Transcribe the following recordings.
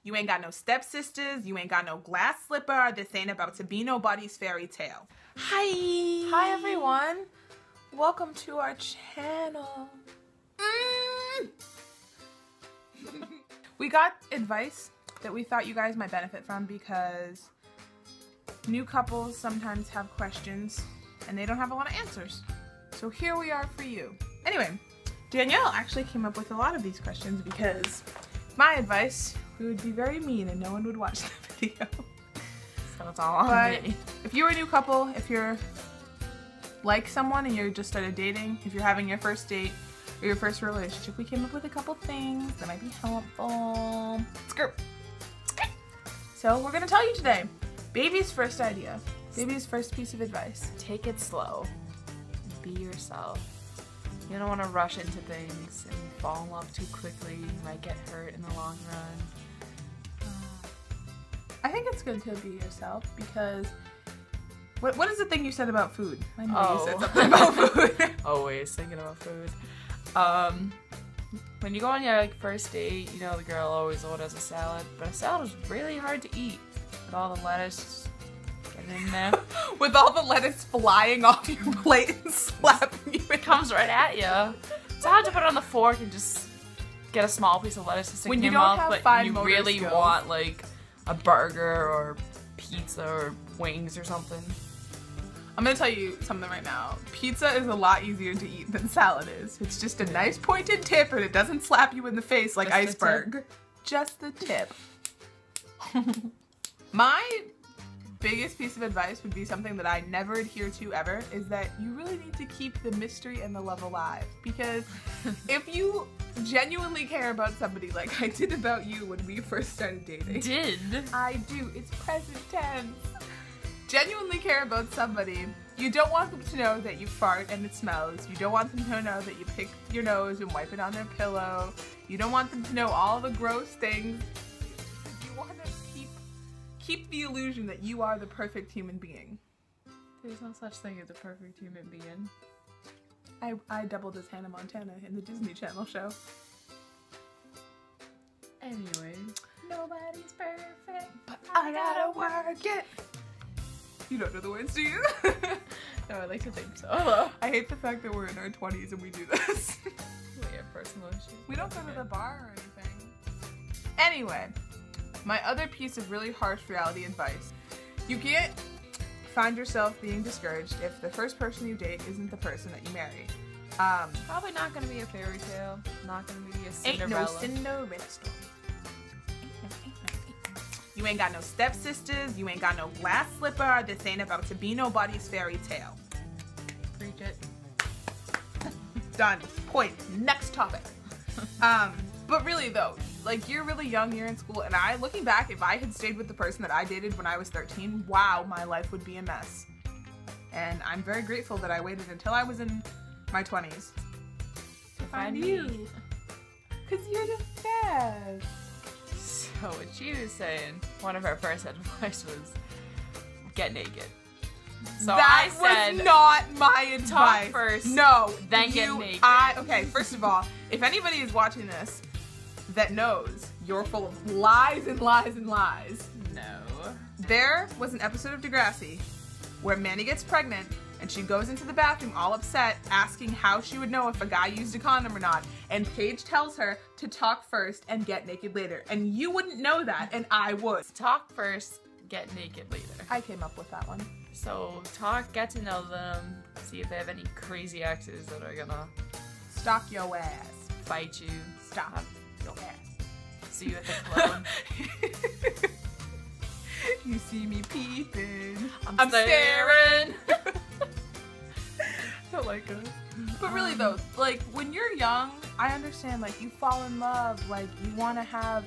You ain't got no stepsisters. You ain't got no glass slipper. This ain't about to be nobody's fairy tale. Hi. Hi, everyone. Welcome to our channel. We got advice that we thought you guys might benefit from because new couples sometimes have questions and they don't have a lot of answers. So here we are for you. Anyway, Danielle actually came up with a lot of these questions because my advice, we would be very mean and no one would watch the video. So it's all on But me. if you're a new couple, if you're like someone and you're just started dating, if you're having your first date or your first relationship, we came up with a couple things that might be helpful. So we're gonna tell you today, baby's first idea, baby's first piece of advice. Take it slow. Be yourself. You don't want to rush into things and fall in love too quickly. You might get hurt in the long run. I think it's good to be yourself because what is the thing you said about food? I know you said something about food. Always thinking about food. When you go on your first date, you know the girl always orders a salad, but a salad is really hard to eat with all the lettuce getting in there. With all the lettuce flying off your plate and slapping you. It comes right at you. It's hard to put it on the fork and just get a small piece of lettuce to stick When in you your don't mouth, have but fine you motor really skills. want like a burger or pizza or wings or something. I'm gonna tell you something right now. Pizza is a lot easier to eat than salad is. It's just a nice pointed tip and it doesn't slap you in the face like Just the iceberg. Just the tip. My biggest piece of advice would be something that I never adhere to ever, is that you really need to keep the mystery and the love alive. Because if you genuinely care about somebody like I did about you when we first started dating. I do. It's present tense. Genuinely care about somebody, you don't want them to know that you fart and it smells. You don't want them to know that you pick your nose and wipe it on their pillow. You don't want them to know all the gross things. You want to keep the illusion that you are the perfect human being. There's no such thing as a perfect human being. I doubled as Hannah Montana in the Disney Channel show. Anyway. Nobody's perfect, but I gotta work it. You don't know the words, do you? No, I like to think so. I hate the fact that we're in our 20s and we do this. We have personal issues. We don't go to the bar or anything. Anyway, my other piece of really harsh reality advice. You can't find yourself being discouraged if the first person you date isn't the person that you marry. Probably not gonna be a fairy tale. Not gonna be a Ain't Cinderella. no Cinderella story. You ain't got no stepsisters, you ain't got no glass slipper, this ain't about to be nobody's fairy tale. Preach it. Done. Point. Next topic. But really though, like you're really young, you're in school, and looking back, if I had stayed with the person that I dated when I was 13, wow, my life would be a mess. And I'm very grateful that I waited until I was in my 20s to find you. Cause you're the best. So what she was saying, one of her first advice was get naked. So that I said was not my advice. talk first, no, then get naked. Okay, first of all, if anybody is watching this that knows you're full of lies and lies and lies. No. There was an episode of Degrassi where Manny gets pregnant and she goes into the bathroom all upset asking how she would know if a guy used a condom or not. And Paige tells her to talk first and get naked later. And you wouldn't know that, and I would. Talk first, get naked later. I came up with that one. So talk, get to know them, see if they have any crazy exes that are gonna Stalk your ass. fight you. Stop your ass. See you at the club. You see me peeping. I'm staring. I don't like it. But really though, like when you're young, I understand like you fall in love, like you want to have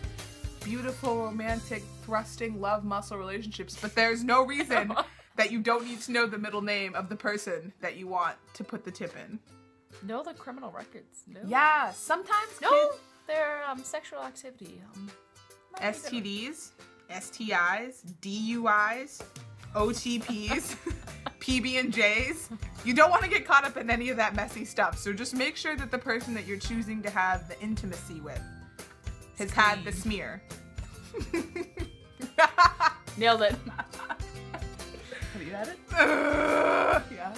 beautiful, romantic, thrusting love muscle relationships, but there's no reason that you don't need to know the middle name of the person that you want to put the tip in. Know the criminal records. No. Yeah, sometimes No, their sexual activity. STDs, STIs, DUIs, OTPs, PB&Js. You don't want to get caught up in any of that messy stuff. So just make sure that the person that you're choosing to have the intimacy with has had the smear. Nailed it. Have you had it? Yeah.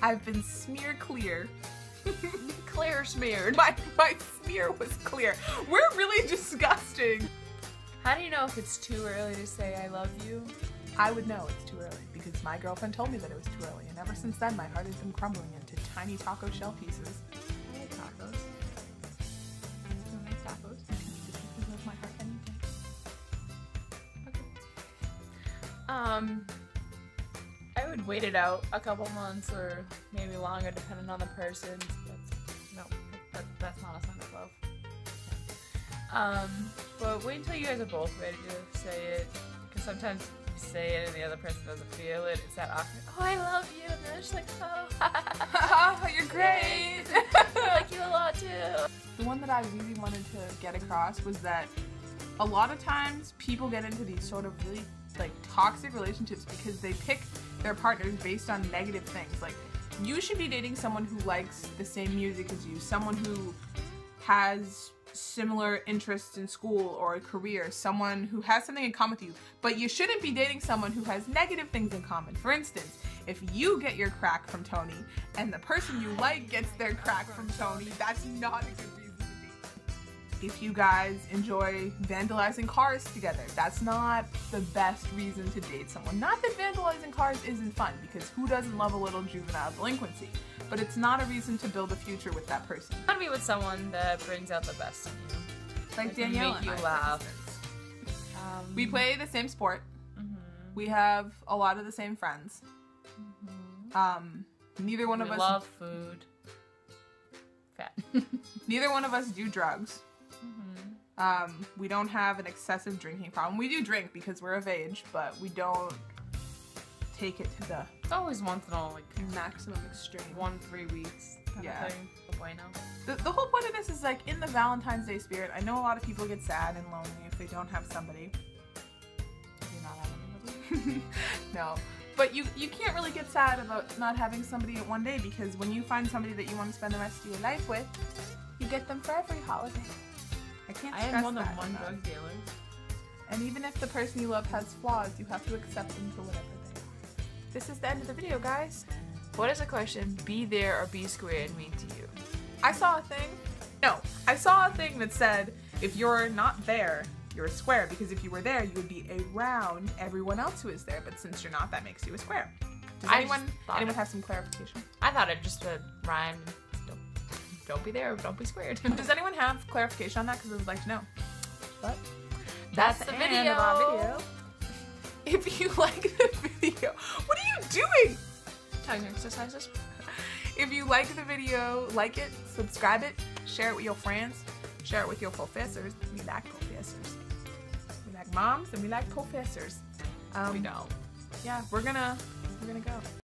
I've been smear clear. Clear smeared. My smear was clear. We're really disgusting. How do you know if it's too early to say I love you? I would know it's too early because my girlfriend told me that it was too early, and ever since then my heart has been crumbling into tiny taco shell pieces. I like tacos. You like tacos? You can eat the pieces of my heart anytime. I would wait it out a couple months or maybe longer depending on the person. That's not a sign of love. But wait until you guys are both ready to say it, because sometimes you say it and the other person doesn't feel it. It's that awkward, oh, I love you, and they're just like, oh, You're great. I like you a lot too. The one that I really wanted to get across was that a lot of times people get into these sort of really like toxic relationships because they pick their partners based on negative things. Like, you should be dating someone who likes the same music as you, someone who has similar interests in school or a career, someone who has something in common with you, but you shouldn't be dating someone who has negative things in common. For instance, if you get your crack from Tony and the person you like gets their crack from Tony, that's not a good reason to date them. If you guys enjoy vandalizing cars together, that's not the best reason to date someone. Not that vandalizing cars isn't fun, because who doesn't love a little juvenile delinquency? But it's not a reason to build a future with that person. I want to be with someone that brings out the best in you. Like That can Danielle make and you I, for laugh. instance. We play the same sport. We have a lot of the same friends. Neither one of We us love food. Fat. neither one of us do drugs. We don't have an excessive drinking problem. We do drink because we're of age, but we don't take it to the It's always once in a like maximum extreme. 1-3 weeks kind Yeah. of thing. Bueno. The whole point of this is like in the Valentine's Day spirit. I know a lot of people get sad and lonely if they don't have somebody. You're not having anybody? No. But you can't really get sad about not having somebody at one day, because when you find somebody that you want to spend the rest of your life with, you get them for every holiday. I can't I stress had more than that one enough. drug dealer. And even if the person you love has flaws, you have to accept them for whatever they are. This is the end of the video, guys. What does the question "be there or be squared" mean to you? I saw a thing that said, if you're not there, you're a square, because if you were there, you would be around everyone else who is there, but since you're not, that makes you a square. Does I anyone just thought it- have some clarification? I thought it just rhymed. Don't be there, don't be squared. Does anyone have clarification on that? Because I would like to know. But That's the end video. of our video. If you like the video, what are you doing? Tongue exercises. If you like the video, like it, subscribe it, share it with your friends, share it with your professors. We like professors. We like moms and we like professors. We don't. Yeah, we're gonna go.